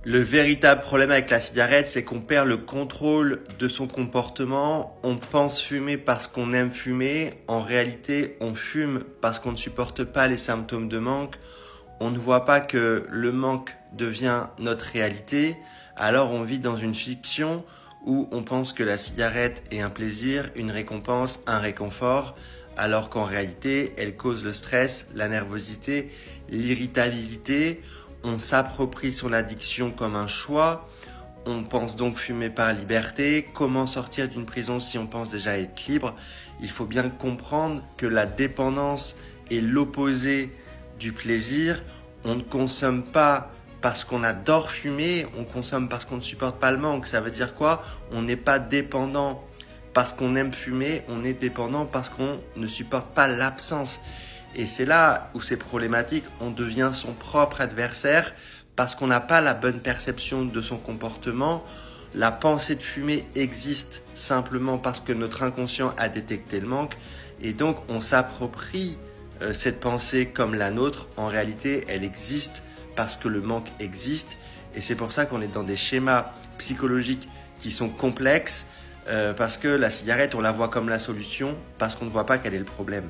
Le véritable problème avec la cigarette, c'est qu'on perd le contrôle de son comportement. On pense fumer parce qu'on aime fumer. En réalité, on fume parce qu'on ne supporte pas les symptômes de manque. On ne voit pas que le manque devient notre réalité. Alors on vit dans une fiction où on pense que la cigarette est un plaisir, une récompense, un réconfort, alors qu'en réalité, elle cause le stress, la nervosité, l'irritabilité. On s'approprie son addiction comme un choix. On pense donc fumer par liberté. Comment sortir d'une prison si on pense déjà être libre? Il faut bien comprendre que la dépendance est l'opposé du plaisir. On ne consomme pas parce qu'on adore fumer, on consomme parce qu'on ne supporte pas le manque. Ça veut dire quoi? On n'est pas dépendant parce qu'on aime fumer, on est dépendant parce qu'on ne supporte pas l'absence. Et c'est là où c'est problématique, on devient son propre adversaire parce qu'on n'a pas la bonne perception de son comportement. La pensée de fumer existe simplement parce que notre inconscient a détecté le manque et donc on s'approprie cette pensée comme la nôtre. En réalité, elle existe parce que le manque existe et c'est pour ça qu'on est dans des schémas psychologiques qui sont complexes parce que la cigarette, on la voit comme la solution parce qu'on ne voit pas quel est le problème.